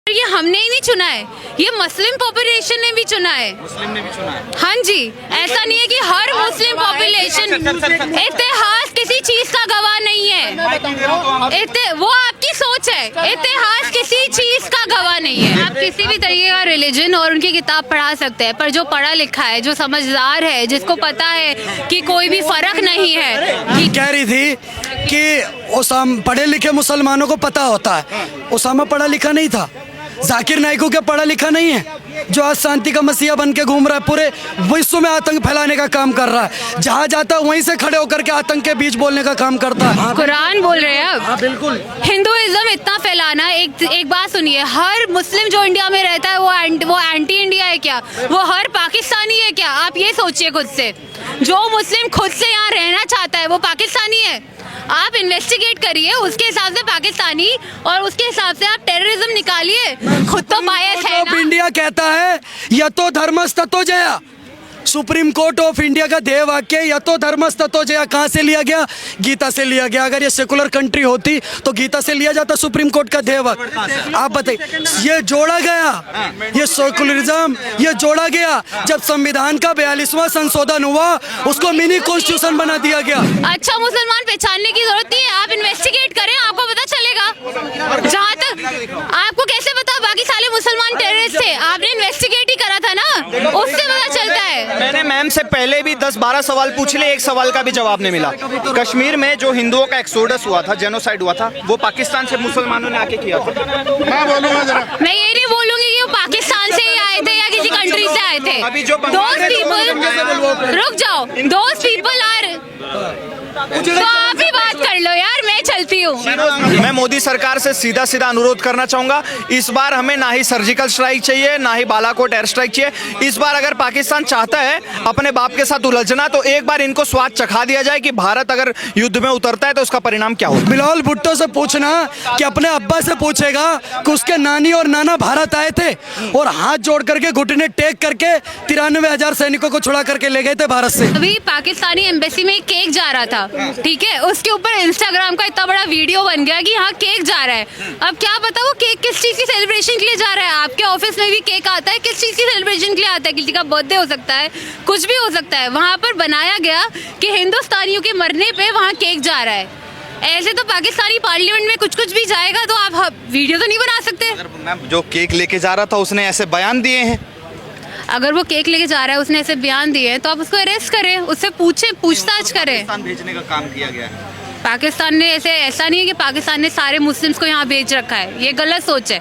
ये हमने ही नहीं चुना है, ये मुस्लिम पॉपुलेशन ने भी चुना है। मुस्लिम ने भी चुना है। हाँ जी, ऐसा नहीं है कि हर मुस्लिम पॉपुलेशन, इतिहास किसी चीज का गवाह नहीं है। वो आपकी सोच है, इतिहास किसी चीज का गवाह नहीं है। आप किसी भी तरीके का रिलीजन और उनकी किताब पढ़ा सकते हैं, पर जो पढ़ा लिखा है, जो समझदार है, जिसको पता है कि कोई भी फर्क नहीं है। कह रही थी कि पढ़े लिखे मुसलमानों को पता होता है, उसामा पढ़ा लिखा नहीं था, जाकिर नाइको क्या पढ़ा लिखा नहीं है, जो आज शांति का मसीहा बन के घूम रहा है, पूरे विश्व में आतंक फैलाने का काम कर रहा है, जहाँ जाता है वहीं से खड़े होकर के आतंक के बीच बोलने का काम करता है। कुरान बोल रहे हैं हाँ अब। बिल्कुल। हिंदुइज्म इतना फैलाना, एक बात सुनिए, हर मुस्लिम जो इंडिया में रहता है वो एंटी इंडिया है क्या? वो हर पाकिस्तानी है क्या? आप ये सोचिए खुद से। जो मुस्लिम खुद से यहाँ रहना चाहता है वो पाकिस्तानी है। आप इन्वेस्टिगेट करिए उसके हिसाब से पाकिस्तानी, और उसके हिसाब से आप टेररिज्म निकालिए। खुद तो बायस है ना। इंडिया कहता है यतो धर्मस् ततो Jaya. Supreme court of India का ध्येय वाक्य यतो धर्मस् ततो जया कहाँ से लिया गया? गीता से लिया गया। अगर ये सेकुलर कंट्री होती तो गीता से लिया जाता सुप्रीम कोर्ट का ध्येय वाक्य। आप बताइए, ये जोड़ा गया, ये सेकुलरिज्म ये जोड़ा गया जब संविधान का 42वां संशोधन हुआ, उसको मिनी कॉन्स्टिट्यूशन बना दिया गया। अच्छा, मुसलमान पहचानने की जरूरत नहीं है, आप इन्वेस्टिगेट करें, आपको पता चलेगा। जहाँ तक आपको कैसे पता बाकी सारे मुसलमान टेररिस्ट थे? आपने इन्वेस्टिगेट ही करा था ना, उससे पता चलता है। मैंने मैम से पहले भी 10-12 सवाल पूछ लिए, एक सवाल का भी जवाब नहीं मिला। कश्मीर में जो हिंदुओं का एक्सोडस हुआ था, जेनोसाइड हुआ था, वो पाकिस्तान से मुसलमानों ने आके किया था। मैं बोलूंगा जरा, मैं ये नहीं बोलूंगी कि वो पाकिस्तान से ही आए थे या किसी कंट्री से आए थे। अभी जो दोस्त पीपल, रुक जाओ, दोस्त पीपल आर, तो आप ही बात कर लो यार, मैं चलती हूँ। मैं मोदी सरकार से सीधा सीधा अनुरोध करना चाहूंगा, इस बार हमें ना ही सर्जिकल स्ट्राइक चाहिए, ना ही बालाकोट एयर स्ट्राइक चाहिए। इस बार अगर पाकिस्तान चाहता है अपने बाप के साथ उलझना, तो एक बार इनको स्वाद चखा दिया जाए कि भारत अगर युद्ध में उतरता है तो उसका परिणाम क्या होगा। बिलावल भुट्टो से पूछना कि अपने अब्बा से पूछेगा कि उसके नानी और नाना भारत आए थे और हाथ जोड़ करके घुटने टेक करके 93,000 सैनिकों को छुड़ा करके ले गए थे भारत से। अभी पाकिस्तानी एम्बेसी में एक केक जा रहा था, ठीक है, उसके ऊपर इंस्टाग्राम का इतना बड़ा वीडियो बन गया कि हाँ केक जा रहा है। अब क्या पता वो केक किस चीज की सेलिब्रेशन के लिए जा रहा है। आपके ऑफिस में भी केक आता है, किस चीज की सेलिब्रेशन के लिए आता है? किसी का बर्थडे हो सकता है, कुछ भी हो सकता है। वहाँ पर बनाया गया कि हिंदुस्तानियों के मरने पे वहाँ केक जा रहा है। ऐसे तो पाकिस्तानी पार्लियामेंट में कुछ कुछ भी जाएगा तो आप वीडियो तो नहीं बना सकते। मैम जो केक लेके जा रहा था उसने ऐसे बयान दिए हैं। अगर वो केक लेके जा रहा है, उसने ऐसे बयान दिए हैं, तो आप उसको अरेस्ट करें, उससे पूछताछ करें। पाकिस्तान भेजने का काम किया गया है। पाकिस्तान ने ऐसा नहीं है कि पाकिस्तान ने सारे मुस्लिम्स को यहाँ भेज रखा है, ये गलत सोच है।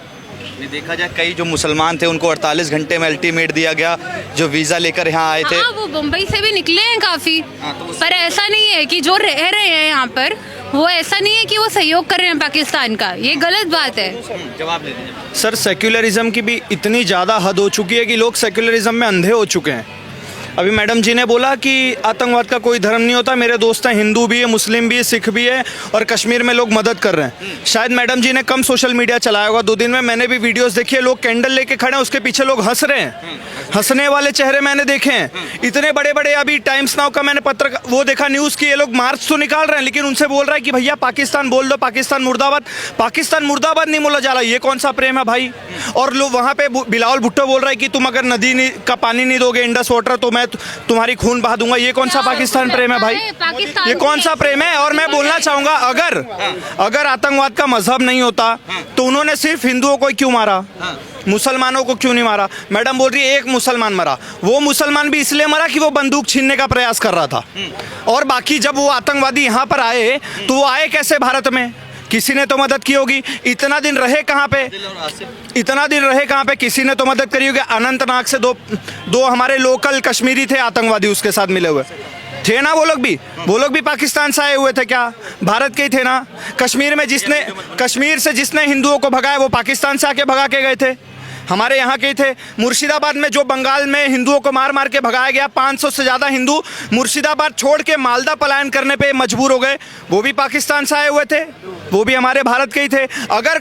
देखा जाए कई जो मुसलमान थे उनको 48 घंटे में अल्टीमेट दिया गया, जो वीजा लेकर यहाँ आए थे। हाँ, वो मुंबई से भी निकले हैं काफी, पर ऐसा नहीं है कि जो रह रहे हैं यहाँ पर, वो ऐसा नहीं है कि वो सहयोग कर रहे हैं पाकिस्तान का, ये गलत बात है। जवाब दे दीजिए सर। सेक्युलरिज्म की भी इतनी ज़्यादा हद हो चुकी है कि लोग सेक्युलरिज्म में अंधे हो चुके हैं। अभी मैडम जी ने बोला कि आतंकवाद का कोई धर्म नहीं होता, मेरे दोस्त हैं, हिंदू भी है, मुस्लिम भी है, सिख भी है, और कश्मीर में लोग मदद कर रहे हैं। शायद मैडम जी ने कम सोशल मीडिया चलाया होगा, 2 दिन में मैंने भी वीडियोस देखी है, लोग कैंडल लेके खड़े हैं, उसके पीछे लोग हंस रहे हैं, हंसने वाले चेहरे मैंने देखे हैं। इतने बड़े बड़े, अभी टाइम्स नाउ का मैंने पत्र वो देखा न्यूज़ की, ये लोग मार्च तो निकाल रहे हैं, लेकिन उनसे बोल रहा है कि भैया पाकिस्तान बोल दो, पाकिस्तान मुर्दाबाद। पाकिस्तान मुर्दाबाद नहीं बोला जा रहा, ये कौन सा प्रेम है भाई? और लोग वहाँ पे बिलावल भुट्टो बोल रहा है कि तुम अगर नदी का पानी नहीं दोगे, इंडस वाटर, तो मैं तुम्हारी खून बहा दूंगा। ये कौन सा पाकिस्तान प्रेम है भाई? ये कौन सा प्रेम है? और मैं बोलना चाहूंगा, अगर आतंकवाद का मजहब नहीं होता तो उन्होंने सिर्फ हिंदुओं को क्यों मारा, मुसलमानों को क्यों नहीं मारा? मैडम बोल रही है एक मुसलमान मरा, वो मुसलमान भी इसलिए मरा कि वो बंदूक छीनने का प्रयास कर रहा था। और बाकी जब वो आतंकवादी यहाँ पर आए तो वो आए कैसे भारत में? किसी ने तो मदद की होगी। इतना दिन रहे कहाँ पे? किसी ने तो मदद करी होगी। अनंतनाग से दो हमारे लोकल कश्मीरी थे आतंकवादी, उसके साथ मिले हुए थे ना। वो लोग भी पाकिस्तान से आए हुए थे क्या? भारत के ही थे ना। कश्मीर से जिसने हिंदुओं को भगाया वो पाकिस्तान से आके भगा के गए थे। हमारे यहाँ के ही थे। मुर्शिदाबाद में जो बंगाल में हिंदुओं को मार मार के भगाया गया, 500 से ज़्यादा हिंदू मुर्शिदाबाद छोड़ के मालदा पलायन करने पे मजबूर हो गए, वो भी पाकिस्तान से आए हुए थे, वो भी हमारे भारत के ही थे। अगर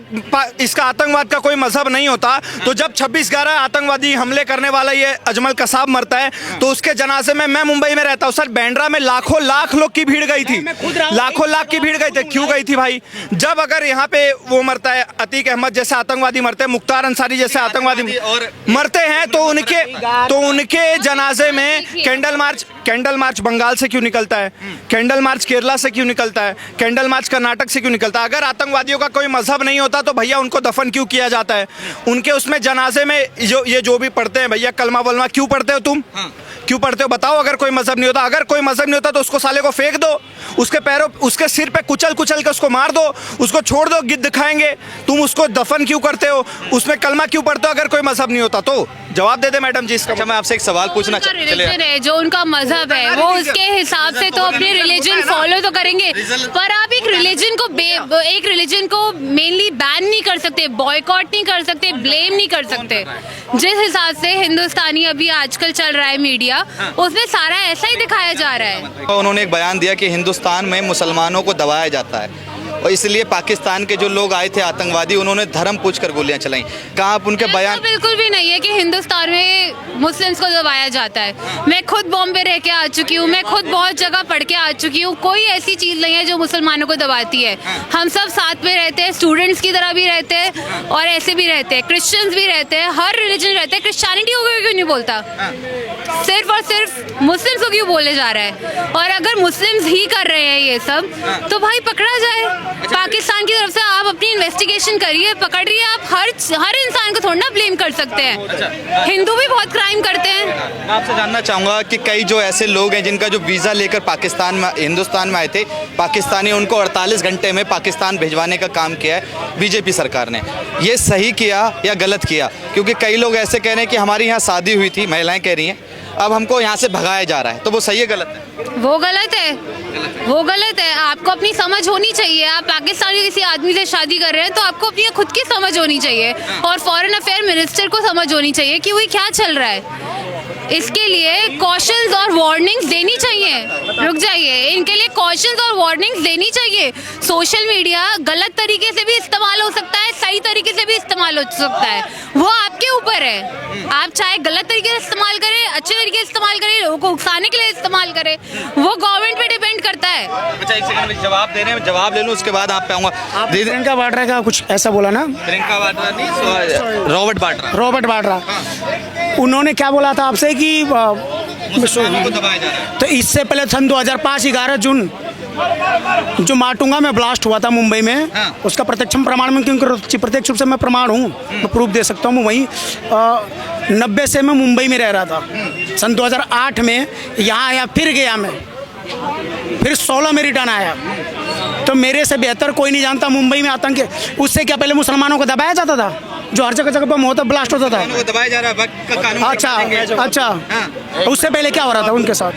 इसका आतंकवाद का कोई मजहब नहीं होता तो जब 26/11 आतंकवादी हमले करने वाला ये अजमल कसाब मरता है तो उसके जनाजे में, मैं मुंबई में रहता हूँ सर, बैंड्रा में लाखों लाख लोग की भीड़ गई थी, लाखों लाख की भीड़ गई थी। क्यों गई थी भाई? जब अगर यहाँ पे वो मरता है, अतीक अहमद जैसे आतंकवादी मरते हैं, मुख्तार अंसारी जैसे आतंकवादी और मरते हैं तो उनके जनाजे में कैंडल मार्च बंगाल से क्यों निकलता है? कैंडल मार्च केरला से क्यों निकलता है? कैंडल मार्च कर्नाटक से क्यों निकलता है? अगर आतंकवादियों का कोई मजहब नहीं होता तो भैया उनको दफन क्यों किया जाता है? उनके उसमें जनाजे में जो भी पढ़ते हैं भैया, कलमा वलमा क्यों पढ़ते हो तुम? क्यों पढ़ते हो बताओ? अगर कोई मजहब नहीं होता, अगर कोई मजहब नहीं होता तो उसको साले को फेंक दो, उसके पैरों, उसके सिर पे कुचल के उसको मार दो, उसको छोड़ दो, गिद्ध खाएंगे। तुम उसको दफन क्यों करते हो? उसमें कलमा क्यों पढ़ते हो अगर कोई मजहब नहीं होता तो? जवाब दे दे मैडम जी इसका। अच्छा, मैं आपसे एक सवाल पूछना रिलीजन है, जो उनका मजहब है वो उसके हिसाब से तो अपने रिलीजन फॉलो तो करेंगे, पर आप एक रिलीजन को मेनली बैन नहीं कर सकते, बॉयकॉट नहीं कर सकते, ब्लेम नहीं कर सकते। जिस हिसाब से हिंदुस्तानी अभी आजकल चल रहा है मीडिया, उसमें सारा ऐसा ही दिखाया जा रहा है। उन्होंने एक बयान दिया कि हिंदुस्तान में मुसलमानों को दबाया जाता है और इसलिए पाकिस्तान के जो लोग आए थे आतंकवादी, उन्होंने धर्म पूछकर गोलियां चलाई। कहाँ आप उनके बयान? बिल्कुल भी नहीं है कि हिंदुस्तान में मुस्लिम्स को दबाया जाता है। मैं खुद बॉम्बे रह के आ चुकी हूँ, मैं खुद बहुत जगह पढ़ के आ चुकी हूँ, कोई ऐसी चीज़ नहीं है जो मुसलमानों को दबाती है। हम सब साथ में रहते हैं, स्टूडेंट्स की तरह भी रहते हैं और ऐसे भी रहते हैं, क्रिश्चियंस भी रहते हैं, हर रिलीजन रहते हैं। क्रिश्चियनिटी को क्यों नहीं बोलता? सिर्फ और सिर्फ मुस्लिम्स को क्यों बोले जा रहा है? और अगर मुस्लिम्स ही कर रहे हैं ये सब तो भाई पकड़ा जाए। पाकिस्तान की तरफ से आप अपनी इन्वेस्टिगेशन करिए, पकड़िए। आप हर इंसान को थोड़ा ना ब्लेम कर सकते हैं। हिंदू भी बहुत क्राइम करते हैं। मैं आपसे जानना चाहूँगा कि कई जो ऐसे लोग हैं जिनका जो वीज़ा लेकर हिंदुस्तान में आए थे, पाकिस्तानी उनको 48 घंटे में पाकिस्तान भिजवाने का काम किया है बीजेपी सरकार ने, ये सही किया या गलत किया? क्योंकि कई लोग ऐसे कह रहे हैं कि हमारी यहाँ शादी हुई थी, महिलाएं कह रही हैं, अब हमको यहाँ से भगाया जा रहा है, तो वो सही है गलत है? वो गलत है, वो गलत है। आपको अपनी समझ होनी चाहिए। आप पाकिस्तानी किसी आदमी से शादी कर रहे हैं तो आपको अपनी खुद की समझ होनी चाहिए और फॉरेन अफेयर मिनिस्टर को समझ होनी चाहिए कि वही क्या चल रहा है। इसके लिए कॉशंस और वार्निंग्स देनी चाहिए। रुक जाइए, इनके लिए कॉशंस और वार्निंग्स देनी चाहिए। सोशल मीडिया गलत तरीके से भी इस्तेमाल हो सकता है, सही तरीके से भी इस्तेमाल हो सकता है, वो आपके ऊपर है। आप चाहे गलत तरीके से इस्तेमाल करें, अच्छे तरीके से इस्तेमाल करें, लोगों को उकसाने के लिए इस्तेमाल करें, वो गवर्नमेंट पे डिपेंड करता है। अच्छा, एक सेकंड में जवाब दे रहे हैं, जवाब ले लूँ उसके बाद आप पे आऊँगा। प्रियंका वाड्रा का कुछ ऐसा बोला ना, प्रियंका वाड्रा नहीं, रॉबर्ट वाड्रा, उन्होंने क्या बोला था आपसे कि मुसलमानों को दबाया जा रहा है। तो इससे पहले सन 2005 11 जून जो माटुंगा में ब्लास्ट हुआ था मुंबई में, उसका प्रत्यक्ष प्रमाण में, क्योंकि प्रत्यक्ष रूप से मैं प्रमाण हूँ, मैं प्रूफ दे सकता हूँ। वहीं 90 से मैं मुंबई में रह रहा था। सन 2008 में यहाँ आया, फिर गया मैं, फिर 16 में रिटर्न आया। तो मेरे से बेहतर कोई नहीं जानता मुंबई में आतंक। उससे क्या पहले मुसलमानों को दबाया जाता था, जो हर जगह पर मोहतब ब्लास्ट होता था, दबाया जा रहा है, वक्त का कानून। अच्छा, उससे पहले क्या हो रहा था उनके साथ?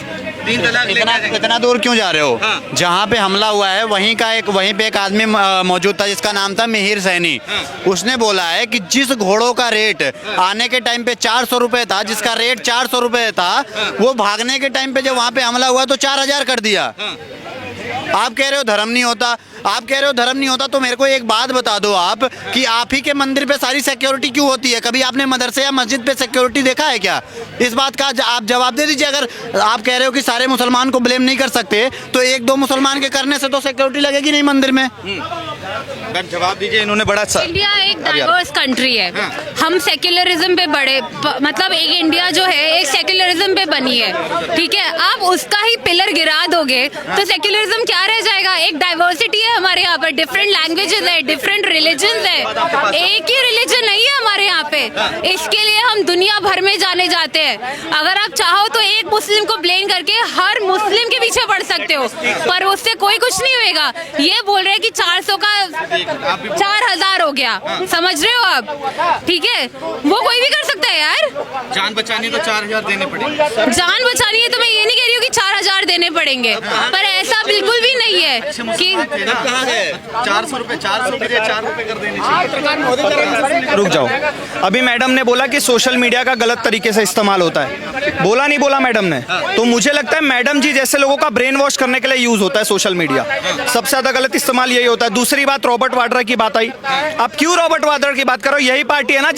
इतना दूर क्यों जा रहे हो? जहाँ पे हमला हुआ है वहीं पे एक आदमी मौजूद था जिसका नाम था मिहिर सैनी। उसने बोला है कि जिस घोड़ों का रेट आने के टाइम पे 400 रुपए था, जिसका रेट 400 रुपए था, वो भागने के टाइम पे जब वहाँ पे हमला हुआ तो 4000 कर दिया। आप कह रहे हो धर्म नहीं होता, तो मेरे को एक बात बता दो आप कि आप ही के मंदिर पे सारी सिक्योरिटी क्यों होती है? कभी आपने मदरसे या मस्जिद पे सिक्योरिटी देखा है क्या? इस बात का आप जवाब दे दीजिए। अगर आप कह रहे हो कि सारे मुसलमान को ब्लेम नहीं कर सकते, तो एक दो मुसलमान के करने से तो सिक्योरिटी लगेगी नहीं मंदिर में। जवाब दीजिए। इन्होंने बड़ा इंडिया एक डाइवर्स कंट्री है। हम सेक्युलरिज्म पे मतलब एक इंडिया जो है एक सेक्युलरिज्म पे बनी है, ठीक है? आप उसका ही पिलर गिरा दोगे तो सेक्युलरिज्म क्या रह जाएगा? एक डाइवर्सिटी है हमारे यहाँ पर, डिफरेंट लैंग्वेजेस है, डिफरेंट रिलीजन है, एक ही रिलीजन नहीं है हमारे यहाँ पे। इसके लिए हम दुनिया भर में जाने जाते हैं। अगर आप चाहो तो एक मुस्लिम को ब्लेम करके हर मुस्लिम के पीछे पड़ सकते हो, पर उससे कोई कुछ नहीं होगा। ये बोल रहे हैं कि 400 का 4000 हो गया, समझ रहे हो आप? ठीक है, वो कोई भी कर सकता है यार। जान बचानी तो 4000 देने पड़ेंगे। जान बचानी है तो मैं ये नहीं कह रही हूँ कि 4000 देने पड़ेंगे, पर ऐसा बिल्कुल भी नहीं है कि 400 रुपए 400 के लिए 4 रुपए कर देने चाहिए। रुक जाओ। अभी मैडम ने बोला कि सोशल मीडिया का गलत तरीके से इस्तेमाल होता है, बोला नहीं बोला मैडम ने? तो मुझे लगता है मैडम जी जैसे लोगों का ब्रेन वॉश करने के लिए यूज होता है सोशल मीडिया, सबसे ज्यादा गलत इस्तेमाल यही होता है। दूसरी बात, रॉबर्ट वाड्रा की बात आई, आप क्यों रॉबर्ट वाड्रा की बात करो? यही पार्टी है ना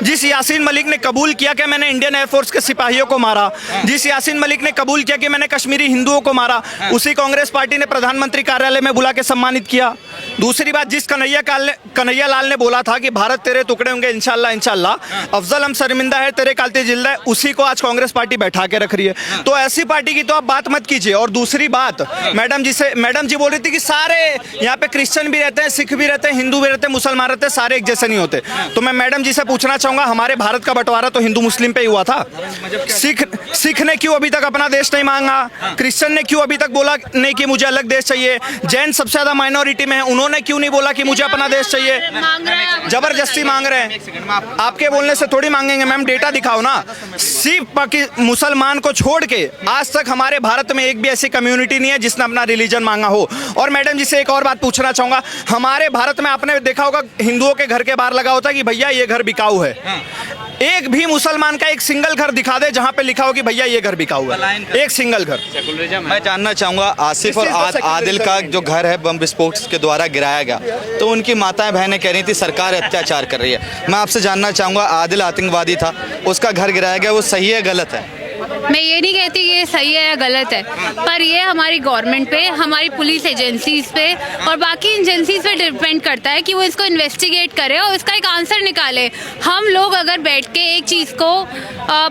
जिस यासीन मलिक ने कबूल किया कि मैंने इंडियन एयरफोर्स के सिपाहियों को मारा, जिस यासीन मलिक ने कबूल किया कि मैंने कश्मीरी हिंदुओं को मारा, उसी कांग्रेस पार्टी ने प्रधानमंत्री कार्यालय में बुला के सम्मानित किया। दूसरी बात, जिस कन्हैया लाल ने बोला था कि भारत तेरे टुकड़े होंगे इंशाल्लाह इंशाल्लाह, अफजल हम शर्मिंदा है तेरे कालते जिल्दा है, उसी को आज कांग्रेस पार्टी बैठा के रख रही है। तो ऐसी पार्टी की तो आप बात मत कीजिए। और दूसरी बात, मैडम जी बोल रही थी कि सारे यहाँ पे क्रिश्चियन भी रहते हैं, सिख भी रहते हैं, हिंदू भी रहते हैं, मुसलमान रहते हैं, सारे एक जैसे नहीं होते। तो मैं मैडम जी से पूछना चाहूंगा, हमारे भारत का बंटवारा तो हिंदू मुस्लिम पे ही हुआ था। सिख ने क्यों अभी तक अपना देश नहीं मांगा? क्रिश्चियन ने क्यों अभी तक बोला नहीं कि मुझे अलग देश चाहिए? जैन सबसे ज्यादा माइनॉरिटी में है, उन्होंने क्यों नहीं बोला कि मुझे अपना देश चाहिए? जबरदस्ती मांग रहे हैं। आपके बोलने से थोड़ी मांगेंगे मैम, डेटा दिखाओ ना। सिर्फ मुसलमान को छोड़ के आज तक हमारे भारत में एक भी ऐसी कम्युनिटी नहीं है जिसने अपना रिलीजन मांगा हो। और मैडम जी से एक और बात पूछना चाहूंगा, हमारे भारत में आपने देखा होगा हिंदुओं के घर के बाहर लगा होता है कि भैया ये घर बिकाऊ है। एक भी मुसलमान का एक सिंगल घर दिखा दे जहां पे लिखा हो कि भैया ये घर बिकाऊ है, एक सिंगल घर। मैं जानना चाहूंगा, आसिफ और आदिल का जो घर है बम विस्फोट के द्वारा गिराया गया, तो उनकी माताएं बहनें कह रही थी सरकार अत्याचार कर रही है। मैं आपसे जानना चाहूंगा, आदिल आतंकवादी था, उसका घर गिराया गया, वो सही है गलत है? मैं ये नहीं कहती कि ये सही है या गलत है, पर ये हमारी गवर्नमेंट पे, हमारी पुलिस एजेंसीज पे और बाकी एजेंसीज पे डिपेंड करता है कि वो इसको इन्वेस्टिगेट करे और इसका एक आंसर निकाले। हम लोग अगर बैठ के एक चीज़ को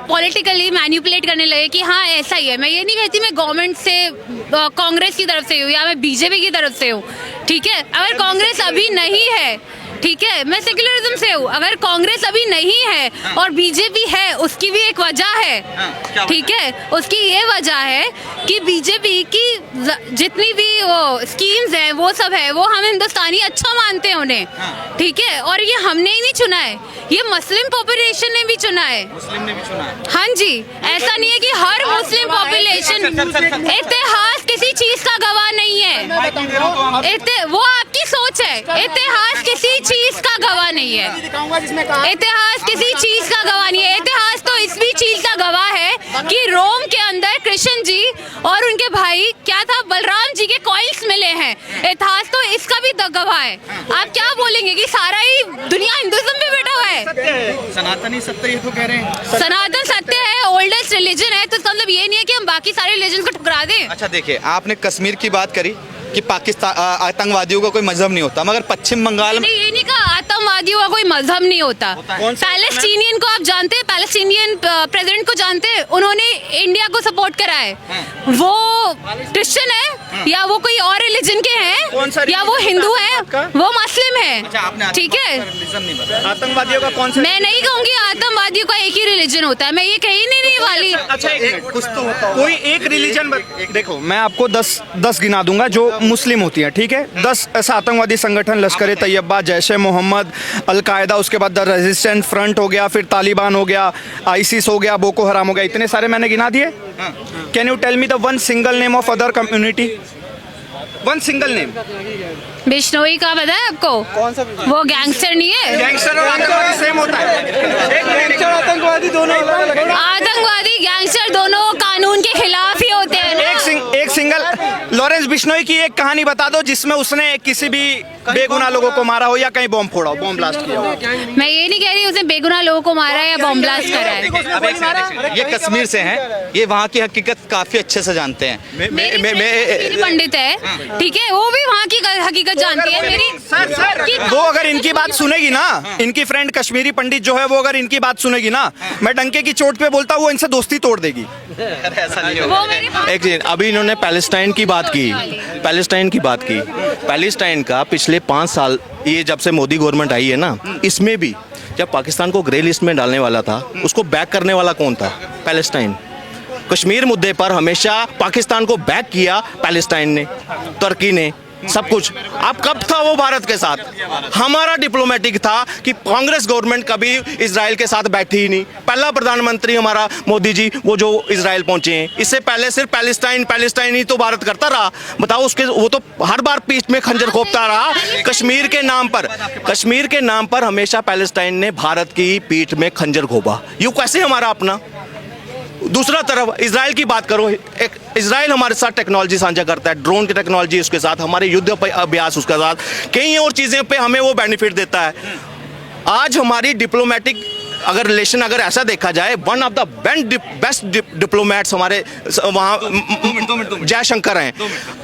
पॉलिटिकली मैनिपुलेट करने लगे कि हाँ ऐसा ही है, मैं ये नहीं कहती मैं गवर्नमेंट से कांग्रेस की तरफ से हूँ या मैं बीजेपी की तरफ से हूँ, ठीक है। अगर कांग्रेस अभी नहीं है, ठीक है, मैं सेक्युलरिज्म से हूँ, अगर कांग्रेस अभी नहीं है और बीजेपी है, उसकी भी एक वजह है, ठीक है। उसकी ये वजह है कि बीजेपी की जितनी भी वो स्कीम्स हैं वो सब है, वो हम हिंदुस्तानी अच्छा मानते हैं उन्हें, ठीक है। और ये हमने ही नहीं चुना है, ये मुस्लिम पॉपुलेशन ने भी चुना है। हाँ जी, ऐसा नहीं है कि हर मुस्लिम पॉपुलेशन, इतिहास किसी चीज का गवाह नहीं है, वो आपकी सोच है। इतिहास किसी चीज का गवाह नहीं है, इतिहास किसी चीज का गवाह नहीं है। इतिहास तो इस भी चीज का गवाह है कि रोम के अंदर कृष्ण जी और उनके भाई क्या था, बलराम जी के कॉइन्स मिले हैं। इतिहास तो इसका भी गवाह है। आप क्या बोलेंगे कि सारा ही दुनिया हिंदुइज्म पे बैठा हुआ है? सनातनी सत्य ये तो कह रहे हैं। सनातन सत्य है, ओल्डेस्ट रिलीजन है, तो इसका मतलब ये नहीं है कि हम बाकी सारे रिलीजन को ठुकरा दें। अच्छा देखिए, आपने कश्मीर की बात करी कि पाकिस्तान आतंकवादियों का कोई मजहब नहीं होता, मगर पश्चिम बंगाल में ये नहीं कहा आतंकवादियों का कोई मजहब नहीं होता। पैलेस्टीनियन को आप जानते हैं, पैलेस्टीनियन प्रेसिडेंट को जानते हैं, उन्होंने इंडिया को सपोर्ट करा है। वो क्रिश्चियन है या वो कोई और रिलीजन के हैं या वो हिंदू है, वो मुस्लिम है, ठीक है। आतंकवादियों का कौन सा? मैं नहीं कहूँगी आतंकवादियों का एक ही रिलीजन होता है, मैं ये कही नहीं वाली। अच्छा कुछ तो होता, कोई एक रिलीजन। देखो मैं आपको 10 गिना दूंगा जो मुस्लिम होती है, ठीक है। 10 ऐसा आतंकवादी संगठन, लश्कर ए तैयबा, जैश ए मोहम्मद, अलकायदा, उसके बाद द रेजिस्टेंट फ्रंट हो गया, फिर तालिबान हो गया, आईसिस हो गया, बोको हराम हो गया, इतने सारे मैंने गिना दिए। Can you tell me the one single name of other community? One single name. Bishnoi का पता है आपको? कौन सा? वो गैंगस्टर नहीं है। गैंगस्टर और आतंकवादी सेम होता है। एक गैंगस्टर आतंकवादी दोनों अलग अलग। आतंकवादी गैंगस्टर दोनों कानून के खिलाफ ही होते हैं ना। एक सिंगल लॉरेंस बिश्नोई की एक कहानी बता दो जिसमें उसने किसी भी बेगुनाह लोगों को मारा हो या कहीं बॉम्ब फोड़ा हो, बॉम्ब ब्लास्ट किया हो। मैं ये नहीं कह रही उसने बेगुनाह लोगों को मारा है या बॉम्ब ब्लास्ट करा है। ये कश्मीर से हैं, ये वहाँ की हकीकत काफी अच्छे से जानते हैं। मेरी कश्मीरी पंडित है, ठीक है, वो भी वहाँ की हकीकत जानती है। मेरी वो अगर इनकी बात सुनेगी ना, इनकी फ्रेंड कश्मीरी पंडित जो है वो अगर इनकी बात सुनेगी ना, मैं डंके की चोट पे बोलता हूँ वो इनसे दोस्ती तोड़ देगी। ऐसा नहीं वो मेरी एक चीज, अभी इन्होंने पैलेस्टाइन की बात की, पैलेस्टाइन का पिछले 5 साल, ये जब से मोदी गवर्नमेंट आई है ना, इसमें भी जब पाकिस्तान को ग्रे लिस्ट में डालने वाला था, उसको बैक करने वाला कौन था? पैलेस्टाइन। कश्मीर मुद्दे पर हमेशा पाकिस्तान को बैक किया पैलेस्टाइन ने, तुर्की ने। सब कुछ। अब कब था वो भारत के साथ? हमारा डिप्लोमेटिक था कि कांग्रेस गवर्नमेंट कभी इजराइल के साथ बैठी ही नहीं। पहला प्रधानमंत्री हमारा मोदी जी वो जो इजराइल पहुंचे हैं, इससे पहले सिर्फ पैलेस्टाइन ही तो भारत करता रहा। बताओ, उसके वो तो हर बार पीठ में खंजर खोपता रहा कश्मीर के नाम पर हमेशा पैलेस्टाइन ने भारत की पीठ में खंजर खोपा। यूं कैसे हमारा अपना? दूसरा तरफ इजराइल की बात करो, इजराइल हमारे साथ टेक्नोलॉजी साझा करता है, ड्रोन की टेक्नोलॉजी उसके साथ, हमारे युद्ध अभ्यास उसके साथ, कई और चीज़ें पे हमें वो बेनिफिट देता है। आज हमारी डिप्लोमेटिक अगर रिलेशन अगर ऐसा देखा जाए, one of the best diplomats हमारे वहाँ जयशंकर हैं।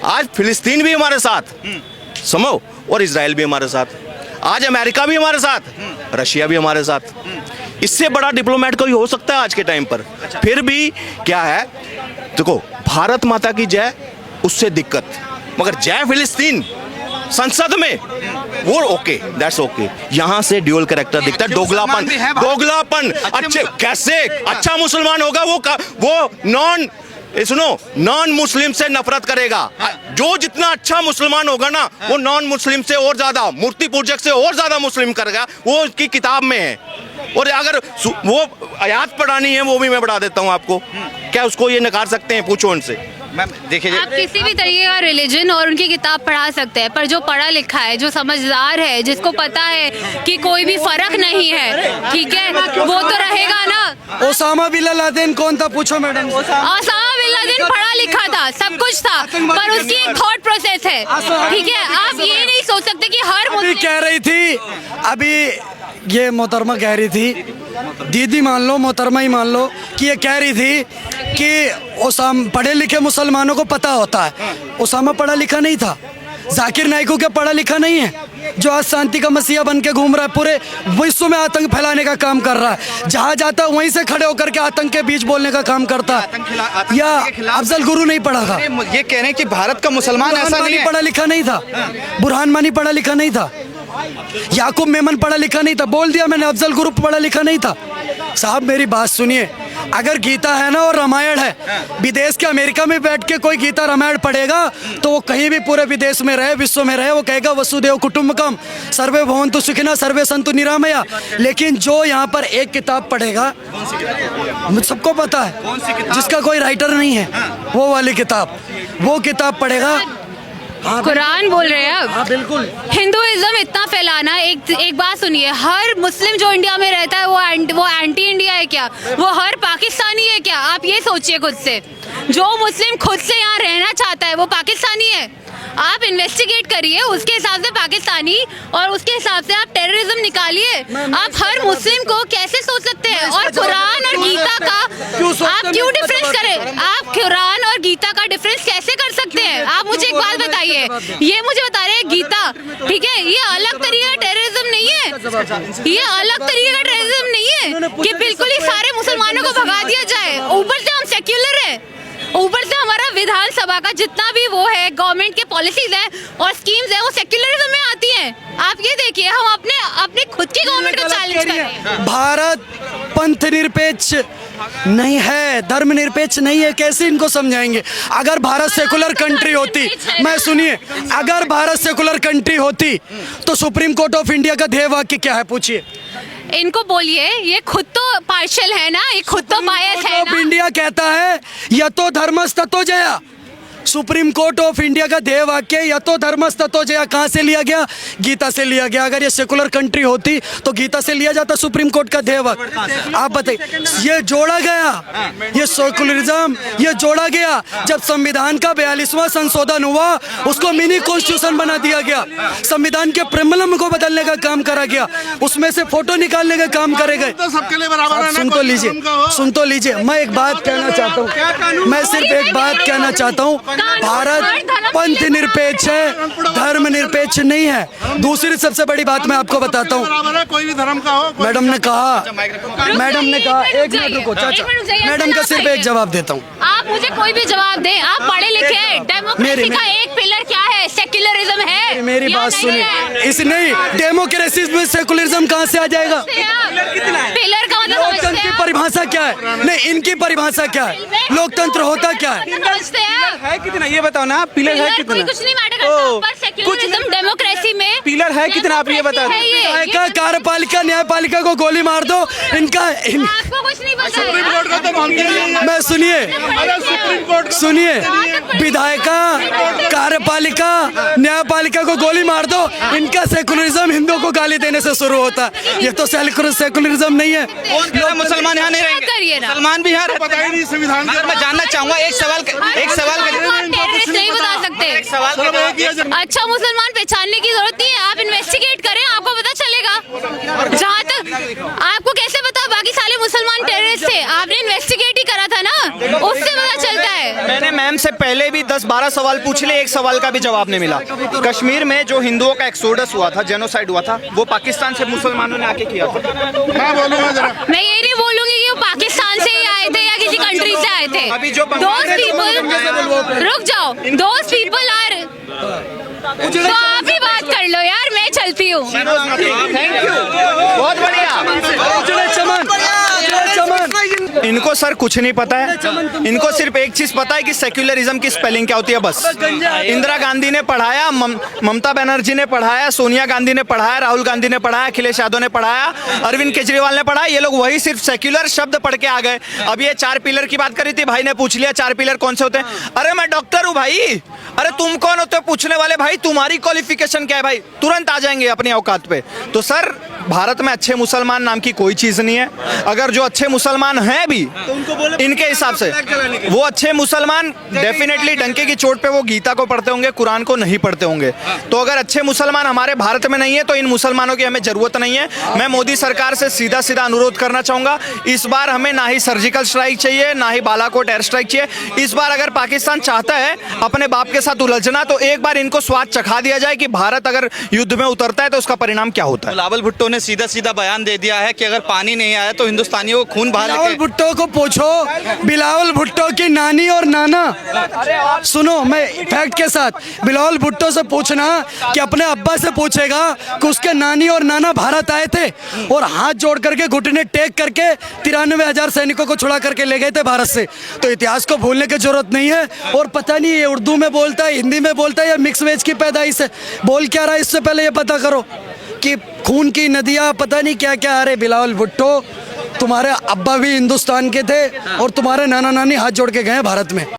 आज फिलिस्तीन भी हमारे साथ समझो, और इजराइल भी हमारे साथ, आज अमेरिका भी हमारे साथ, रशिया भी हमारे साथ। इससे बड़ा डिप्लोमेट कोई हो सकता है आज के टाइम पर? फिर भी क्या है, देखो, भारत माता की जय, उससे दिक्कत, मगर जय फिलिस्तीन संसद में वो ओके, दैट्स ओके। यहाँ से ड्यूअल कैरेक्टर दिखता है, दोगलापन। अच्छे कैसे अच्छा मुसलमान होगा वो नॉन मुस्लिम से नफरत करेगा। जो जितना अच्छा मुसलमान होगा ना, वो नॉन मुस्लिम से और ज्यादा, मूर्ति पूजक से और ज्यादा मुस्लिम करेगा। वो उसकी किताब में है। और अगर वो आयात पढ़ानी है, वो भी मैं पढ़ा देता हूँ आपको। क्या उसको ये नकार सकते हैं? पूछो उनसे। मैम देखिए, आप किसी भी तरीके का रिलीजन और उनकी किताब पढ़ा सकते हैं, पर जो पढ़ा लिखा है, जो समझदार है, जिसको पता है कि कोई भी फर्क नहीं है, ठीक है, वो तो रहेगा ना। ओसामा बिन लादेन कौन था? पूछो मैडम। ओसामा बिन लादेन पढ़ा लिखा था, सब कुछ था, पर उसकी एक थॉट प्रोसेस है, ठीक है। आप ये नहीं सोच सकते कि हर अभी कह रही थी, अभी ये मोहतरमा कह रही थी, दीदी मान लो, मोहतरमा ही मान लो, कि ये कह रही थी कि पढ़े लिखे मुसलमानों को पता होता है। ओसामा पढ़ा लिखा नहीं था, जाकिर नाइकू क्या पढ़ा लिखा नहीं है, जो आज शांति का मसीहा बन के घूम रहा है, पूरे विश्व में आतंक फैलाने का काम कर रहा है, जहाँ जाता है वहीं से खड़े होकर के आतंक के बीच बोलने का काम करता है। या अफजल गुरु नहीं पढ़ा था? ये कह रहे हैं कि भारत का मुसलमान ऐसा नहीं है। पढ़ा लिखा नहीं था, बुरहान मानी पढ़ा लिखा नहीं था, याकूब मेमन पढ़ा लिखा नहीं था। बोल दिया मैंने, अफजल गुरु पढ़ा लिखा नहीं था। साहब मेरी बात सुनिए, अगर गीता है ना और रामायण है, विदेश के अमेरिका में बैठ के कोई गीता रामायण पढ़ेगा तो वो कहीं भी पूरे विदेश में रहे, विश्व में रहे, वो कहेगा वसुदेव कुटुंबकम, सर्वे भवन्तु सुखिनः सर्वे सन्तु निरामया। लेकिन जो यहाँ पर एक किताब पढ़ेगा, सबको पता है, जिसका कोई राइटर नहीं है, वो वाली किताब, वो किताब पढ़ेगा। कुरान बोल रहे हैं आप? बिल्कुल। हिंदुइज्म इतना फैलाना, एक बात सुनिए, हर मुस्लिम जो इंडिया में रहता है वो एंटी इंडिया है क्या? वो हर पाकिस्तानी है क्या? आप ये सोचिए खुद से। जो मुस्लिम खुद से यहाँ रहना चाहता है वो पाकिस्तानी है। आप इन्वेस्टिगेट करिए, उसके हिसाब से पाकिस्तानी और उसके हिसाब से आप टेररिज्म निकालिए। आप हर मुस्लिम को कैसे सोच सकते हैं? और कुरान और गीता का आप क्यों डिफरेंस करें? आप कुरान और गीता का डिफरेंस कैसे कर सकते हैं? आप मुझे एक बात बताइए, ये मुझे बता रहे हैं गीता, ठीक है, ये अलग तरीके का टेररिज्म नहीं है, ये अलग तरीके का टेररिज्म नहीं है कि बिल्कुल ही सारे मुसलमानों को भगा दिया जाए। ऊपर से हम सेक्युलर है, ऊपर से हमारा विधानसभा का जितना भी वो है, गवर्नमेंट के पॉलिसीज है और स्कीम्स है, वो सेक्युलरिज्म में आती हैं। आप ये देखिए, हम अपने खुद की गवर्नमेंट को चैलेंज कर रहे हैं। भारत पंथ निरपेक्ष नहीं है, धर्म निरपेक्ष नहीं है, कैसे इनको समझाएंगे? अगर भारत सेकुलर कंट्री होती, मैं सुनिए, अगर भारत सेकुलर कंट्री होती तो सुप्रीम कोर्ट ऑफ इंडिया का ध्येय वाक्य क्या है? पूछिए इनको, बोलिए। ये खुद तो पार्शियल है ना, ये खुद तो बायस है ना। इंडिया कहता है यतो धर्मस्ततो जया। सुप्रीम कोर्ट ऑफ इंडिया का ध्येय वाक्य यतो धर्मस्ततो जया कहाँ से लिया गया? गीता से लिया गया। अगर ये सेकुलर कंट्री होती तो गीता से लिया जाता सुप्रीम कोर्ट का ध्येय वाक्य। आप बताइए, ये जोड़ा गया, ये सेकुलरिज्म ये जोड़ा गया जब संविधान का 42वां संशोधन हुआ, उसको मिनी कॉन्स्टिट्यूशन बना दिया गया, संविधान के प्रेमलम को बदलने का काम करा गया, उसमें से फोटो निकालने का काम करे गए। सबके लिए बराबर है ना? सुन तो लीजिए, मैं एक बात कहना चाहता हूँ, मैं सिर्फ एक बात कहना चाहता हूँ, भारत पंथ निरपेक्ष है, धर्म निरपेक्ष नहीं है। दूसरी सबसे बड़ी बात मैं आपको बताता हूँ, कोई भी धर्म का हो। मैडम ने कहा, एक मिनट रुको चाचा, मैडम का सिर्फ एक जवाब देता हूँ। आप मुझे कोई भी जवाब दें, आप पढ़े लिखे हैं, डेमोक्रेसी का एक पिलर क्या है? सेक्युलरिज्म है। मेरी बात सुनिए, इस नहीं डेमोक्रेसी में सेकुलरिज्म कहाँ से आ जाएगा? पिलर का मतलब समझते हैं आप? परिभाषा क्या है? नहीं, इनकी परिभाषा क्या है? लोकतंत्र होता क्या है? समझते हैं आप? है कितना ये बताओ ना, पिलर है पिलर कितना? कोई कुछ नहीं मैटर करता, ओ, पर सेक्युलरिज्म डेमोक्रेसी में पिलर है कितना आप ये बता डेमोक्रेसी है ये। विधायिका कार्यपालिका न्यायपालिका को गोली मार दो, इनका आपको कुछ नहीं पता सुप्रीम है। कोर्ट का तो मानते नहीं है। मैं सुनिए अरे सुप्रीम कोर्ट का सुनिए, विधायिका कार्यपालिका न्यायपालिका को गोली मार दो, इनका सेकुलरिज्म हिंदुओं को गाली देने से शुरू होता है। ये तो सेकुलरिज्म नहीं है। कौन कह रहा है मुसलमान यहाँ नहीं रहेंगे? करिए ना। मुसलमान भी यहाँ रहते पता ही नहीं संविधान हैं। मैं जानना चाहूंगा एक सवाल आप टेररिस्ट नहीं बता सकते। के अच्छा मुसलमान पहचानने की जरूरत नहीं है, आप इन्वेस्टिगेट करें, आपको पता चलेगा। जहाँ तक आपको कैसे पता बाकी सारे मुसलमान टेररिस्ट थे? आपने इन्वेस्टिगेट ही करा था ना, उससे पता चलता है। मैंने मैम से पहले भी 10-12 सवाल पूछ लिए, एक सवाल का भी जवाब नहीं मिला। कश्मीर में जो हिंदुओं का एक्सोडस हुआ था, जेनोसाइड हुआ था, वो पाकिस्तान से मुसलमानों ने आके किया था। मैं बोलूंगा जरा मैं ये नहीं बोलूंगी कि वो पाकिस्तान से ही आए थे या किसी कंट्री से आए थे। अभी जो दोज पीपल, रुक जाओ, दोज पीपल आर, तो आप ही बात कर लो यार, मैं चलती हूँ। थैंक यू, बहुत बढ़िया। उजड़े चमन, उजड़े चमन। इनको सर कुछ नहीं पता है, इनको सिर्फ एक चीज पता है कि सेक्युलरिज्म की स्पेलिंग क्या होती है, बस। इंदिरा गांधी ने पढ़ाया, ममता बनर्जी ने पढ़ाया, सोनिया गांधी ने पढ़ाया, राहुल गांधी ने पढ़ाया, अखिलेश यादव ने पढ़ाया, अरविंद केजरीवाल ने पढ़ाया। ये लोग वही सिर्फ सेक्युलर शब्द पढ़ के आ गए। अब ये 4 पिलर की बात करी थी, भाई ने पूछ लिया 4 पिलर कौन से होते हैं। अरे मैं डॉक्टर हूँ भाई, अरे तुम कौन होते हो पूछने वाले? भाई तुम्हारी क्वालिफिकेशन क्या है? भाई तुरंत आ जाएंगे अपनी औकात पे। तो सर भारत में अच्छे मुसलमान नाम की कोई चीज नहीं है। अगर जो अच्छे मुसलमान हैं भी इनके हिसाब से, वो अच्छे मुसलमान डेफिनेटली डंके की चोट पे वो गीता को पढ़ते होंगे, कुरान को नहीं पढ़ते होंगे। तो अगर अच्छे मुसलमान हमारे भारत में नहीं है तो इन मुसलमानों की हमें जरूरत नहीं है। मैं मोदी सरकार से सीधा सीधा अनुरोध करना चाहूंगा, इस बार हमें ना ही सर्जिकल स्ट्राइक चाहिए, ना ही बालाकोट एयर स्ट्राइक चाहिए। इस बार अगर पाकिस्तान चाहता है अपने बाप के साथ उलझना, तो एक बार इनको स्वाद चखा दिया जाए कि भारत अगर युद्ध में उतरता है तो उसका परिणाम क्या होता है। बिलावल भुट्टो ने सीधा सीधा बयान दे दिया है कि अगर पानी नहीं आया तो हिंदुस्तानियों को खून बहा बिलावल लेके भुट्टो को पूछो, बिलावल भुट्टो की नानी और नाना, सुनो मैं फैक्ट के साथ, बिलावल भुट्टो से पूछना कि अपने अब्बा से पूछेगा कि उसके नानी और नाना भारत आए थे और हाथ जोड़ करके घुटने टेक करके 93,000 सैनिकों को छुड़ा करके ले गए थे भारत से। तो इतिहास को भूलने की जरूरत नहीं है। और पता नहीं ये उर्दू में बोलता है, हिंदी में बोलता है या मिक्स वेज की पैदाइश है, बोल क्या रहा है इससे पहले ये पता करो कि खून की नदियाँ पता नहीं क्या क्या। अरे बिलावल भुट्टो, तुम्हारे अब्बा भी हिंदुस्तान के थे और तुम्हारे नाना नानी हाथ जोड़ के गए भारत में।